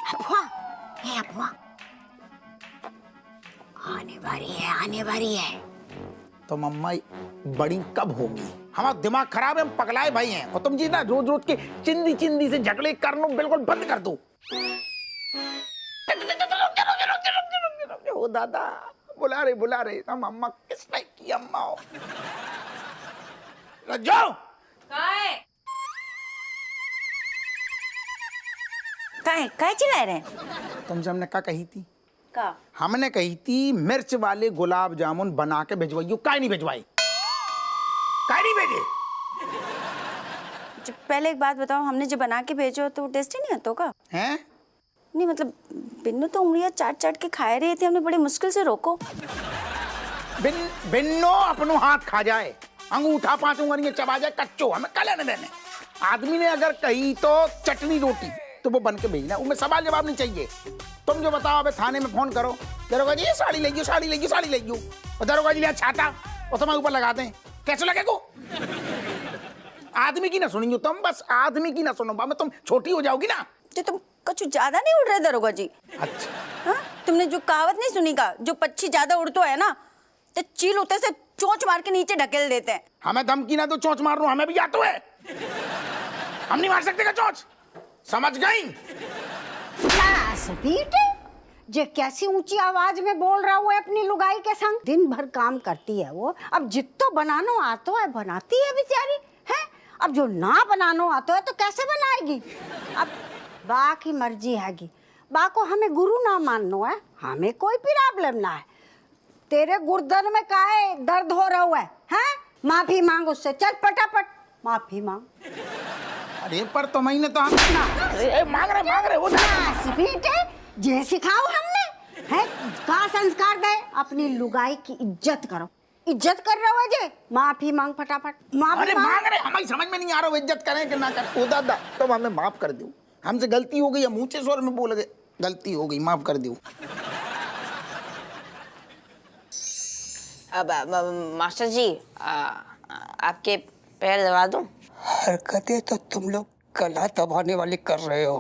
अफवाह है, अफवाह आने वाली है। तो मम्मा बड़ी कब होगी? हमारा दिमाग खराब है, हम पगलाए भाई हैं। और तुम जी ना रोज रोज के चिंदी चिंदी से झगड़े करना बिल्कुल बंद कर दो। ओ दादा बुला रहे हम अम्मा किस टाइप की अम्मा हो? जाओ काय चिल्ला रहे हैं? तुमसे हमने क्या कही थी? का हमने कही थी मिर्च वाले गुलाब जामुन बना के भिजवाइयो, काय नहीं भिजवाई? काय नहीं भेजे? पहले एक बात बताओ, हमने जो बना के भेजो तो टेस्टी नहीं आता का? हैं? नहीं मतलब बिन्नू तो उंगलियां चाट चाट के खा रही थी, हमने बड़ी मुश्किल से रोको। बिन्नो अपनो हाथ खा जाए, अंगूठा 5 उंगलियां चबा जाए, कच्चो हमें कल न देने। आदमी ने अगर कही तो चटनी रोटी तो वो बन के भेजना, उनमें सवाल जवाब नहीं चाहिए। तुम जो बताओ, अबे थाने में फोन करो, दरोगा जी साड़ी ले और दरोगा जी छाता और तुम्हारे ऊपर लगा दें, कैसे लगे को? आदमी की ना सुनियो तुम, बस आदमी की ना सुनो, मैं तुम छोटी हो जाओगी ना। तो तुम कुछ ज्यादा नहीं उड़ रहे दरोगा जी? अच्छा हाँ? तुमने जो कहावत नहीं सुनी का, जो पक्षी ज्यादा उड़तो है ना तो चील होते से चोंच मार के नीचे ढकेल देते हैं। हमें धमकी ना तो चोंच मार लो, हमें भी आता है, हम नहीं मार सकते का चोंच, समझ गई? बेटे जे कैसी ऊंची आवाज में बोल रहा हुआ है अपनी लुगाई के संग। दिन भर काम करती है वो, अब जितो बनानो आतो है बनाती है बेचारी है। अब जो ना बनानो आतो है तो कैसे बनाएगी? अब बा की मर्जी हैगी, बा को हमें गुरु ना माननो है, हमें कोई प्रॉब्लम ना है। तेरे गुर्दन में काहे दर्द हो रहा हुआ है? माफी मांग उससे, चल फटाफट माफी मांग। अरे पर तुम्हें तो हम मांग रहे वो बेटे जे सिखाओ हमने है का संस्कार दे, अपनी लुगाई की इज्जत करो। इज्जत कर रहे हो जे, माफी मांग फटाफट। अरे मांग रहे, हमें समझ में नहीं आ रहा इज्जत करें कि ना करें। ओ दादा तुम हमें माफ कर दो, हमसे गलती हो गई, हम ऊंचे स्वर में बोल गए, गलती हो गई, माफ कर दो। अब मास्टर जी आपके पैर दबा दूं? हरकतें तो तुम लोग गला दबाने वाले कर रहे हो।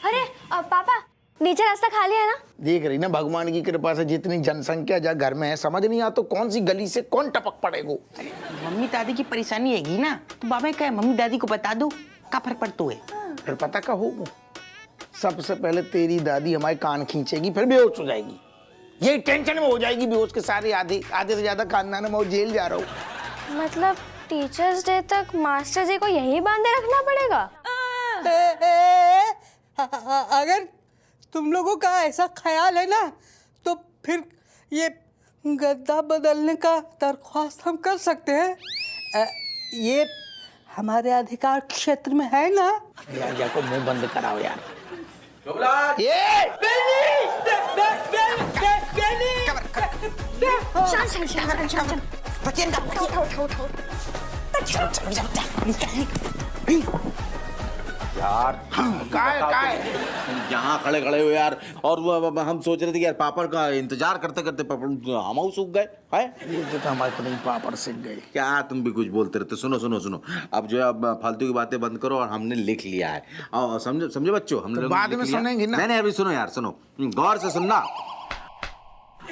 अरे पापा नीचे रास्ता खाली है ना? देख रही ना, भगवान की कृपा से जितनी जनसंख्या जा घर में है, समझ नहीं आता कौन सी गली से कौन टपक पड़ेगा। मम्मी दादी की परेशानी हैगी ना, तो बाबा कहे मम्मी दादी को बता दो, क्या फर्क पड़ता है? फिर पता का हो, सबसे पहले तेरी दादी हमारे कान खींचेगी, फिर बेहोश हो जाएगी। यही टेंशन में हो जाएगी बेहोश के सारे आधे से ज्यादा खानदान में, मैं जेल जा रहा हूँ। मतलब टीचर्स डे तक मास्टर जी को यहीं बांधे रखना पड़ेगा? अगर तुम लोगों का ऐसा ख्याल है ना, तो फिर ये गद्दा बदलने का दरख्वास्त हम कर सकते हैं। ये हमारे अधिकार क्षेत्र में है ना। यार जाको मुंह बंद कराओ यार। यार काय यहाँ खड़े खड़े हो यार, और वो हम सोच रहे थे कि यार पापड़ का इंतजार करते करते पापड़ हम सूख गए है। ये तो हमारे नहीं पापड़ सीख गए। क्या तुम भी कुछ बोलते रहते? सुनो सुनो सुनो, अब जो है अब फालतू की बातें बंद करो, और हमने लिख लिया है। और समझो समझो बच्चों, हम लोग बाद में सुनेंगे ना। नहीं अभी सुनो यार, सुनो गौर से सुनना।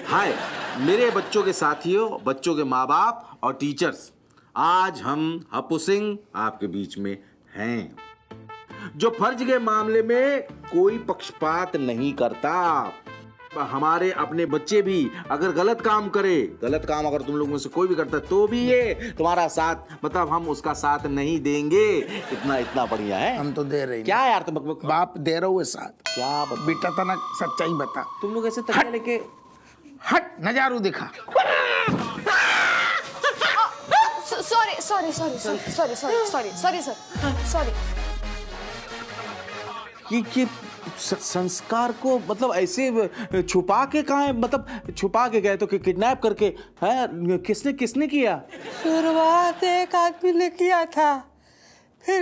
हाय मेरे बच्चों के साथियों, बच्चों के माँ बाप और टीचर्स, आज हम हप्पू सिंह आपके बीच में हैं, जो फर्ज के मामले में कोई पक्षपात नहीं करता। हमारे अपने बच्चे भी अगर गलत काम करे, गलत काम अगर तुम लोगों में से कोई भी करता है, तो भी ये तुम्हारा साथ, मतलब हम उसका साथ नहीं देंगे। इतना बढ़िया है। हम तो दे रहे हैं। क्या यार तुम बाप दे रहे हो साथ। क्या बेटा तना सच्चाई बता। तुम लोग ऐसे तरीके लेके हट, नजारू दिखा। सॉरी। ये संस्कार को मतलब ऐसे छुपा के कहाँ है? मतलब छुपा के गए तो कि किडनैप करके है? किसने किया? शुरुआत एक आदमी ने किया था, फिर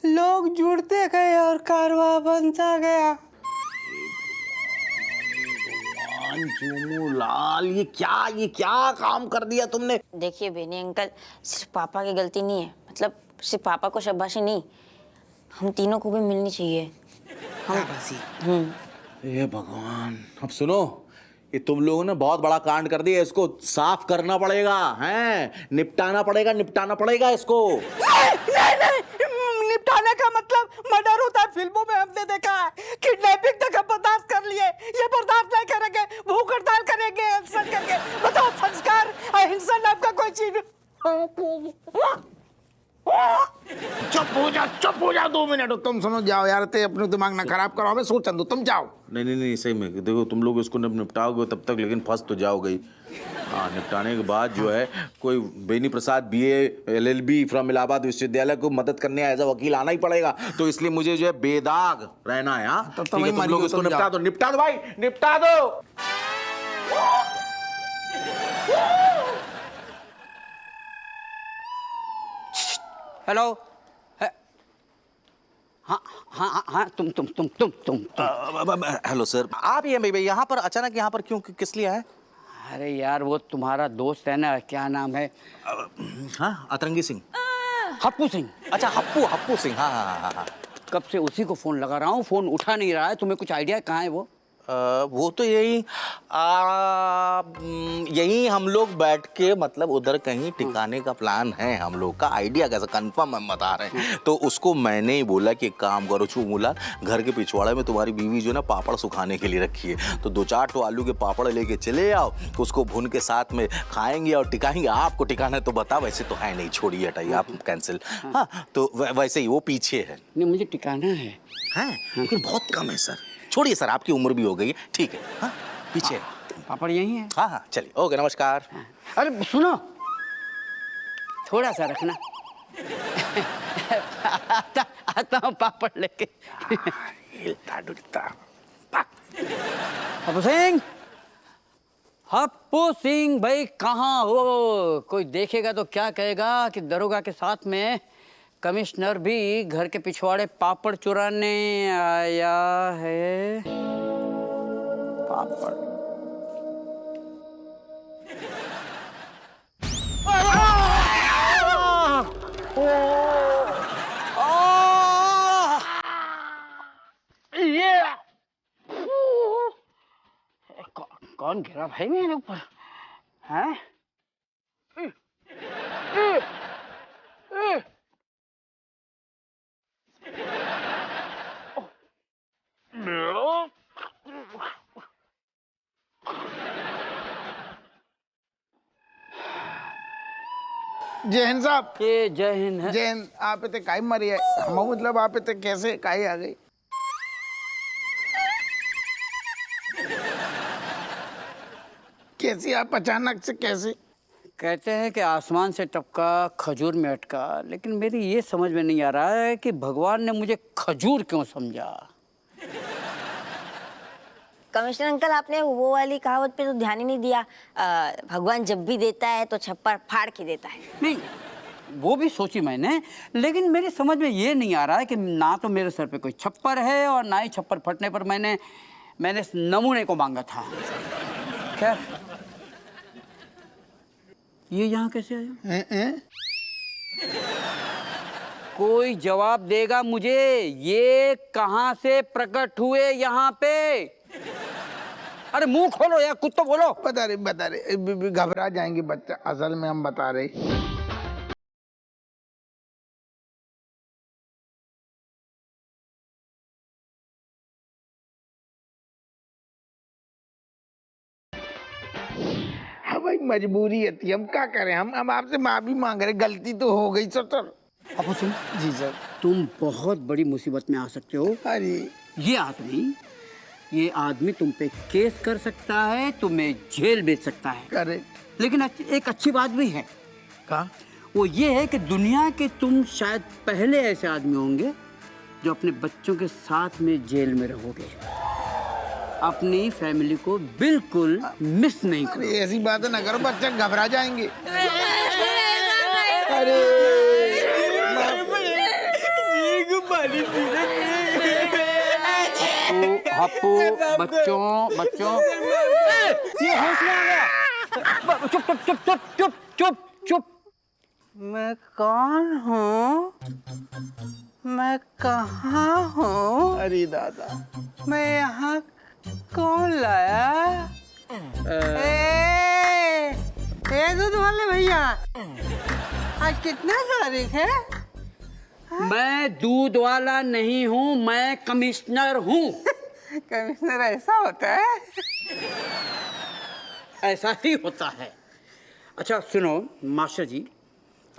लोग जुड़ते गए और कारवां बनता गया। चूमू लाल, ये क्या काम कर दिया तुमने? देखिए बेनी अंकल, सिर्फ पापा की गलती नहीं है, मतलब सिर्फ पापा को शाबाशी नहीं, हम तीनों को भी मिलनी चाहिए। ये भगवान, अब सुनो, ये तुम लोगों ने बहुत बड़ा कांड कर दिया, इसको साफ करना पड़ेगा, हैं? निपटाना पड़ेगा इसको। नहीं, निपटाने का मतलब मर्डर होता है, फिल्मों में हमने देखा है। किडनैपिंग तक हम बर्दाश्त कर लिए, ये बर्दाश्त नहीं करेंगे, भूख हड़ताल करेंगे, हिंसा करके। बताओ, संस्कार अहिंसा नाम का कोई चीज। चुप हो जा 2 मिनट। तुम सुनो, जाओ यार, ते अपने दिमाग ना खराब करो, हमें सोचन दो, तुम जाओ। नहीं, सही में देखो, तुम लोग इसको निपटाओगे तब तक, लेकिन फंस तो जाओगे ही। हाँ, निपटाने के बाद जो है कोई Beni Prasad BA LLB from Allahabad विश्वविद्यालय को मदद करने एज अ वकील आना ही पड़ेगा, तो इसलिए मुझे जो है बेदाग रहना है। हाँ, तो ठीक है, तुम लोग इसको निपटा दो भाई, निपटा दो। हेलो, हाँ, तुम। हेलो सर, आप ये यहाँ पर अचानक यहाँ पर क्यों, किस लिए आए? अरे यार, वो तुम्हारा दोस्त है ना, क्या नाम है? हाँ, अतरंगी सिंह। हप्पू सिंह। अच्छा, हप्पू सिंह। हाँ। कब से उसी को फोन लगा रहा हूँ, फोन उठा नहीं रहा है। तुम्हें कुछ आइडिया कहाँ है वो? वो तो यही हम लोग बैठ के, मतलब उधर कहीं टिकाने का प्लान है हम लोग का। आइडिया कैसा कंफर्म हम बता रहे हैं। तो उसको मैंने ही बोला कि एक काम करो चूमूला, घर के पिछवाड़े में तुम्हारी बीवी जो ना पापड़ सुखाने के लिए रखी है, तो 2-4 ठो आलू के पापड़ लेके चले आओ, उसको भून के साथ में खाएंगे और टिकाएंगे। आपको टिकाना है तो बता, वैसे तो है नहीं, छोड़िए, हटाइए, आप कैंसिल। हाँ, तो वैसे ही वो पीछे है। नहीं, मुझे टिकाना है, लेकिन बहुत कम है सर। छोड़िए सर, आपकी उम्र भी हो गई है, ठीक है। हाँ, पीछे पापड़ यही है। हाँ, चलिए, ओके, नमस्कार। अरे सुनो, थोड़ा सा रखना। आता हूँ पापड़ लेके। हिलता डुलता। हप्पू सिंह भाई, कहाँ हो? कोई देखेगा तो क्या कहेगा कि दरोगा के साथ में कमिश्नर भी घर के पिछवाड़े पापड़ चुराने आया है। पापड़। कौन गिरा भाई मेरे ऊपर? हैं? जय हिंद साहब। ये जय हिंद है। जय हिंद। आप इतने काई मरी है, हम मतलब आप इतने कैसे काई आ गई? कैसी आप अचानक से कैसे? कहते हैं कि आसमान से टपका खजूर में अटका, लेकिन मेरी ये समझ में नहीं आ रहा है कि भगवान ने मुझे खजूर क्यों समझा। कमिश्नर अंकल, आपने वो वाली कहावत पे तो ध्यान ही नहीं दिया। भगवान जब भी देता है तो छप्पर फाड़ के देता है। नहीं, वो भी सोची मैंने, लेकिन मेरी समझ में ये नहीं आ रहा है कि ना तो मेरे सर पे कोई छप्पर है और ना ही छप्पर फटने पर मैंने नमूने को मांगा था। खैर, ये यहाँ कैसे आया? कोई जवाब देगा मुझे? ये कहाँ से प्रकट हुए यहाँ पे? अरे मुंह खोलो यार, कुछ तो बोलो। बता रहे घबरा जाएंगे बच्चा, असल में हम बता रहे। भाई मजबूरी थी, हम क्या करें, हम आपसे माफी मांग रहे, गलती तो हो गई सर। हप्पू सिंह जी सर। तुम बहुत बड़ी मुसीबत में आ सकते हो। अरे ये आदमी तुम पे केस कर सकता है, तुम्हें जेल भेज सकता है। करेक्ट। लेकिन एक अच्छी बात भी है। क्या? वो ये है कि दुनिया के तुम शायद पहले ऐसे आदमी होंगे जो अपने बच्चों के साथ में जेल में रहोगे। अपनी फैमिली को बिल्कुल मिस नहीं करो। ऐसी बात ना करो, बच्चे घबरा जाएंगे। अरे हप्पू, बच्चों ये हौसला आ गया। चुप। मैं कौन हूँ? मैं मैं कहाँ हूँ? अरे दादा, मैं यहाँ कौन लाया? ए दूध वाले भैया, आज कितना तारीख है? मैं दूध वाला नहीं हूँ, मैं कमिश्नर हूँ। कमिश्नर ऐसा होता है? ऐसा ही होता है। अच्छा सुनो मास्टर जी।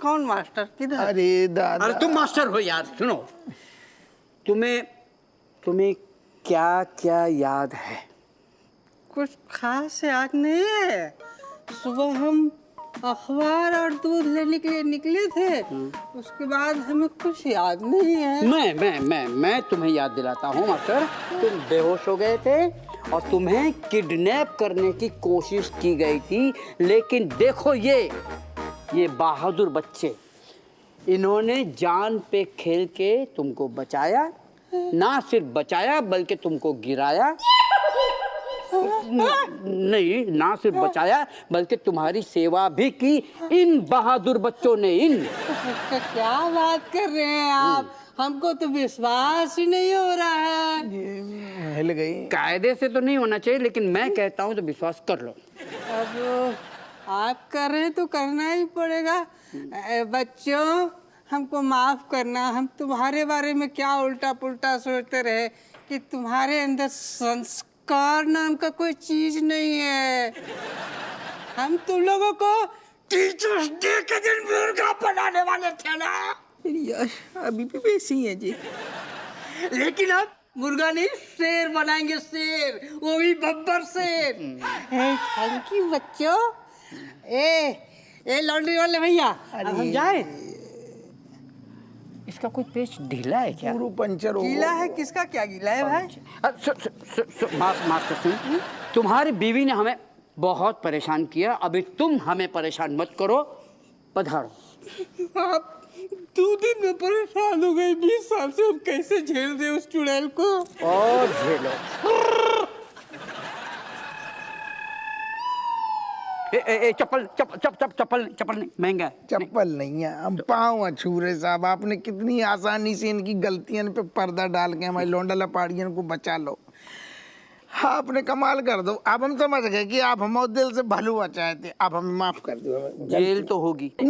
कौन मास्टर? किधर? अरे दादा, अरे तुम मास्टर हो यार। सुनो, तुम्हें क्या क्या याद है? कुछ खास याद नहीं है। सुबह हम अखबार और दूध लेने के लिए निकले थे, उसके बाद हमें कुछ याद नहीं है। मैं तुम्हें याद दिलाता हूँ मास्टर। तुम बेहोश हो गए थे और तुम्हें किडनैप करने की कोशिश की गई थी, लेकिन देखो ये बहादुर बच्चे, इन्होंने जान पे खेल के तुमको बचाया। ना सिर्फ बचाया बल्कि तुमको गिराया। नहीं, ना सिर्फ बचाया बल्कि तुम्हारी सेवा भी की इन बहादुर बच्चों ने। क्या बात कर रहे हैं आप? हमको तो विश्वास ही नहीं हो रहा है। हिल गई। कायदे से तो नहीं होना चाहिए, लेकिन मैं कहता हूँ तो विश्वास कर लो। अब आप कर रहे हैं तो करना ही पड़ेगा। बच्चों, हमको माफ करना। हम तुम्हारे बारे में क्या उल्टा पुल्टा सोचते रहे कि तुम्हारे अंदर संस्कार नाम का कोई चीज नहीं है। हम तुम लोगों को टीचर्स डे के दिन मुर्गा बनाने वाले थे ना यार, अभी भी वैसी है जी। लेकिन अब मुर्गा नहीं, शेर बनाएंगे, शेर, वो भी बब्बर शेर। थैंक यू बच्चों। ए लॉन्ड्री वाले भैया, अब हम जाए? इसका कोई पेच ढीला है क्या? पूरा पंचर हो गीला है? किसका क्या गीला है भाई? मास्टर सुन, तुम्हारी बीवी ने हमें बहुत परेशान किया, अभी तुम हमें परेशान मत करो। पधारो। आप 2 दिन में परेशान हो गए। 20 साल से हम कैसे झेल रहे उस चुड़ैल को? और झेलो। चप्पल नहीं, महंगा है। चप्पल नहीं है, हम पाँव छूरे साहब। आपने कितनी आसानी से इनकी गलतियों पे पर्दा डाल के हमारी लौंडा लपाड़ियन को बचा लो। आपने कमाल कर दो। अब हम समझ गए कि आप हम दिल से भलुआ चाहते। अब हमें माफ कर दो। जेल तो होगी। आपको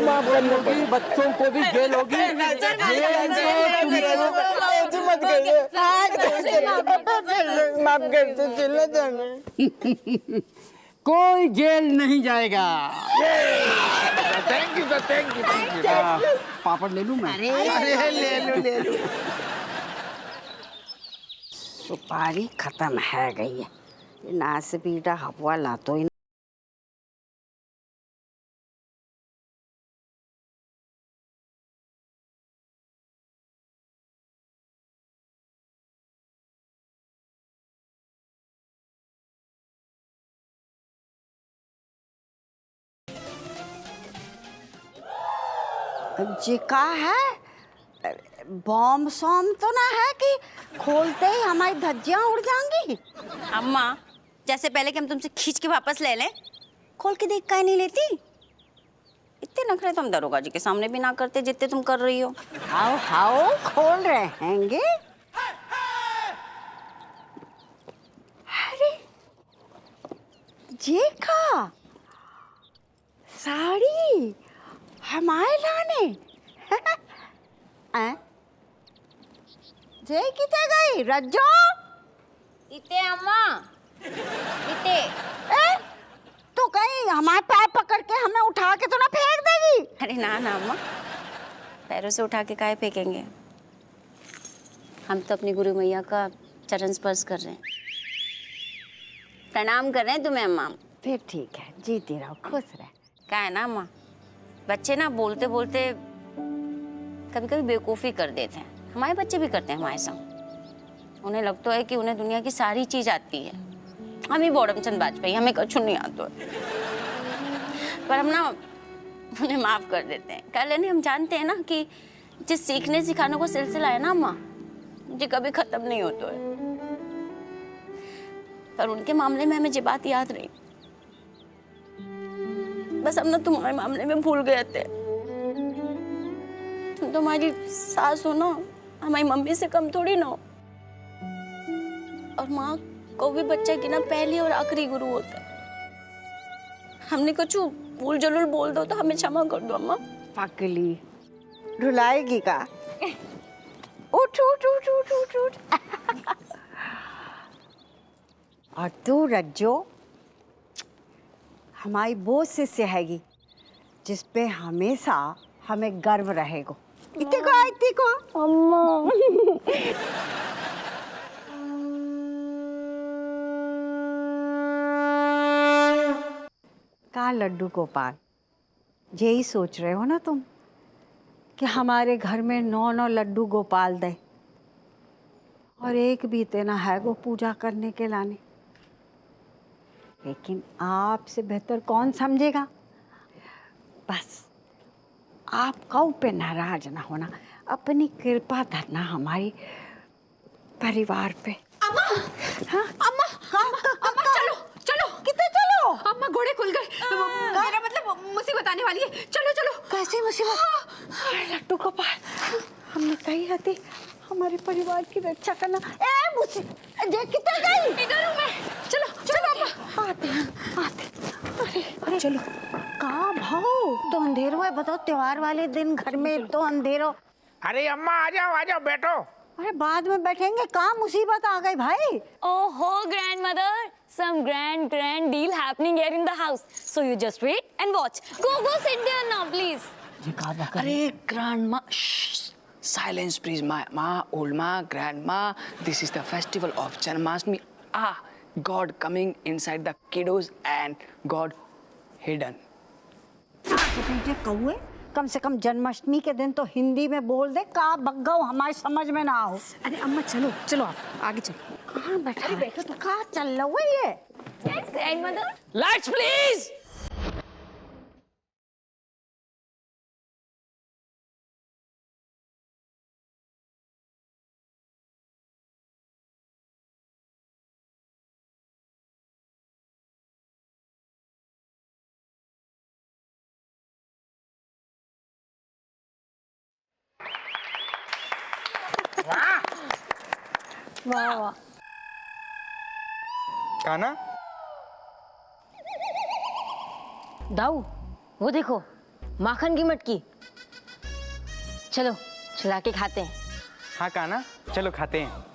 माफ करना होगी, बच्चों को भी जेल होगी। माफ कर दो, चले जाना। कोई जेल नहीं जाएगा। Thank you sir, thank you. पापड़ ले लूं मैं? अरे ले लो। सुपारी खत्म है गई है। ना से पीटा हवा ला तो जी का है? बॉम्ब सॉम तो ना है कि खोलते ही हमारी धज्जियां उड़ जाएंगी? अम्मा, जैसे पहले कि हम तुमसे खींच के वापस ले लें, खोल के देख काहे नहीं लेती? इतने नखरे तो हम दरोगा जी के सामने भी ना करते जितने तुम कर रही हो। हाओ खोल रहे हैंगे। अरे जे का साड़ी हमारे लाने जे किते गई रज्जो? इते अम्मा, इते। तो कहीं हमारे पैर पकड़ के हमें उठा के तो ना फेंक देगी? अरे ना अम्मा, पैरों से उठा के काहे फेंकेंगे? हम तो अपनी गुरु मैया का चरण स्पर्श कर रहे हैं, प्रणाम कर रहे हैं तुम्हें अम्मा। फिर ठीक है, जीती रहो, खुश रह। क्या है ना अम्मा, बच्चे ना बोलते बोलते कभी कभी बेवकूफ़ी कर देते हैं। हमारे बच्चे भी करते हैं हमारे संग। उन्हें लगता है कि उन्हें दुनिया की सारी चीज़ आती है। हम ही बॉडमचंद बाजपेयी, हमें कछु नहीं आता है। पर हम ना उन्हें माफ़ कर देते हैं। कह लेने हम जानते हैं ना कि जिस सीखने सिखाने को सिलसिला है ना अम्मा, मुझे कभी ख़त्म नहीं होता है। पर उनके मामले में हमें ये बात याद रही। बस हम ना तुम्हारे मामले में भूल गए थे। तुम तुम्हारी सास हो ना, हमारी मम्मी से कम थोड़ी ना हो। और माँ को भी बच्चे की ना पहली और आखिरी गुरु होता है। हमने कुछ भूल जरूर बोल दो तो हमें क्षमा कर दो अम्मा। पागली रुलाएगी का? उठ उठ उठ उठ उठ उठ। और तू रज्जो हमारी वो शिष्य हैगी जिस पे हमेशा हमें गर्व रहेगा। इतने को अम्मा। का लड्डू गोपाल, यही सोच रहे हो ना तुम कि हमारे घर में 9 लड्डू गोपाल दे और एक भी देना है वो पूजा करने के लाने। लेकिन आपसे बेहतर कौन समझेगा। बस आप कौ पे नाराज ना होना, अपनी कृपा धरना हमारी परिवार पे। अम्मा, हाँ? अम्मा, अम्मा चलो चलो। कितने चलो? अम्मा घोड़े खुल गए। मेरा मतलब मुसीबत आने वाली है। चलो चलो। कैसे मुसीबत? लड्डू गोपाल, हमने कही थी हमारे परिवार की रक्षा करना। ए मुसी, जे कितने गई? इधर हूँ मैं। चलो चलो अम्मा। आते। अरे चलो। का भाव तो अंधेरो है, बताओ त्योहार वाले दिन घर में तो अंधेरो। अरे अम्मा आ जाओ बैठो। अरे बाद में बैठेंगे, कहाँ मुसीबत आ गई भाई। Oh, grandmother, some grand deal happening here in the house. So you just wait and watch. Go sit there now, please. अरे grandma, shh, silence please, ma, old ma, grandma. This is the festival of Janmashtami. God coming inside the kiddos and God hidden. कौए, कम से कम जन्माष्टमी के दिन तो हिंदी में बोल दे, का बग्गाओ हमारे समझ में ना आओ। अरे अम्मा चलो चलो, आप आगे चलो। कहाँ बैठा? बैठो तो कहाँ चल रहा है ये? Yes, grandmother. Lights please. वाह वाह। काना, दाऊ, वो देखो माखन की मटकी। चलो चुरा के खाते हैं। हाँ काना, चलो खाते हैं।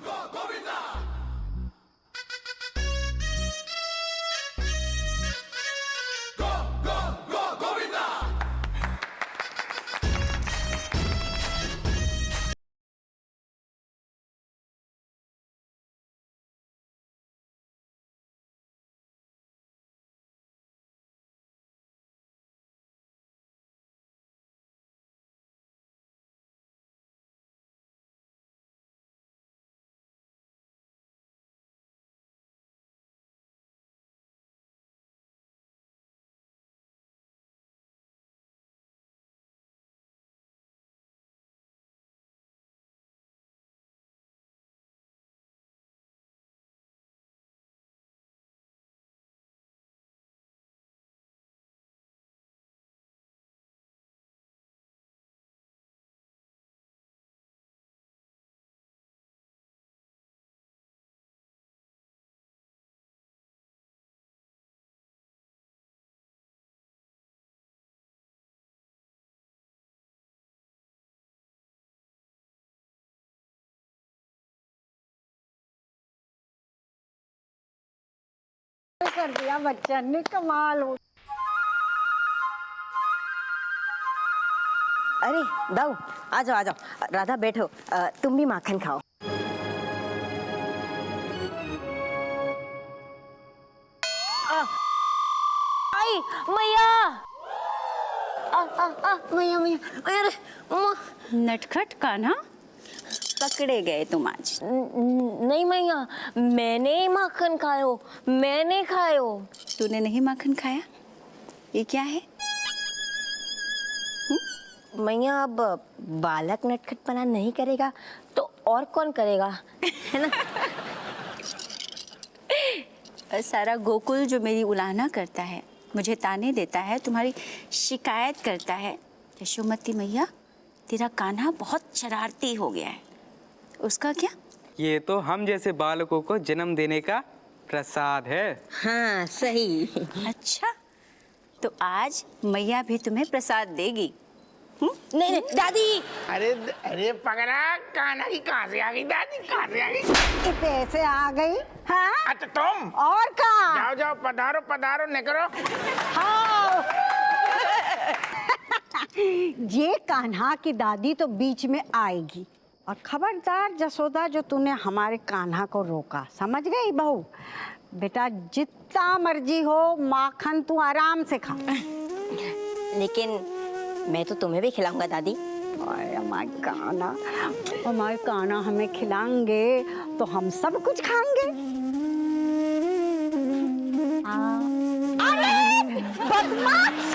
कर दिया बच्चन ने, कमाल हो। अरे दाऊ, आ जाओ राधा बैठो, तुम भी माखन खाओ। आई मैया। मैया अरे नटखट कान्हा, पकड़े गए तुम आज। नहीं मैया, मैंने माखन खायो, मैंने खायो। तूने नहीं माखन खाया? ये क्या है? मैया अब बालक नटखटपना नहीं करेगा तो और कौन करेगा, है ना? सारा गोकुल जो मेरी उलाहना करता है, मुझे ताने देता है, तुम्हारी शिकायत करता है, यशोमती मैया तेरा कान्हा बहुत शरारती हो गया है। उसका क्या? ये तो हम जैसे बालकों को जन्म देने का प्रसाद है। हाँ सही। अच्छा, तो आज मैया भी तुम्हें प्रसाद देगी। नहीं नहीं दादी। अरे अरे पगला, कान्हा की कहाँ से आ गई दादी, कहाँ से आ गई? कैसे आ गई? हाँ? अच्छा तुम और का? जाओ जाओ, पधारो पधारो, निकलो। हाँ। ये कान्हा की दादी तो बीच में आएगी, और खबरदार जसोदा, जो तूने हमारे कान्हा को रोका, समझ गई बहू? बेटा जितना मर्जी हो माखन तू आराम से खा। लेकिन मैं तो तुम्हें भी खिलाऊंगा दादी। हमारे कान्हा हमें खिलाएंगे तो हम सब कुछ खाएंगे। अरे बदमाश!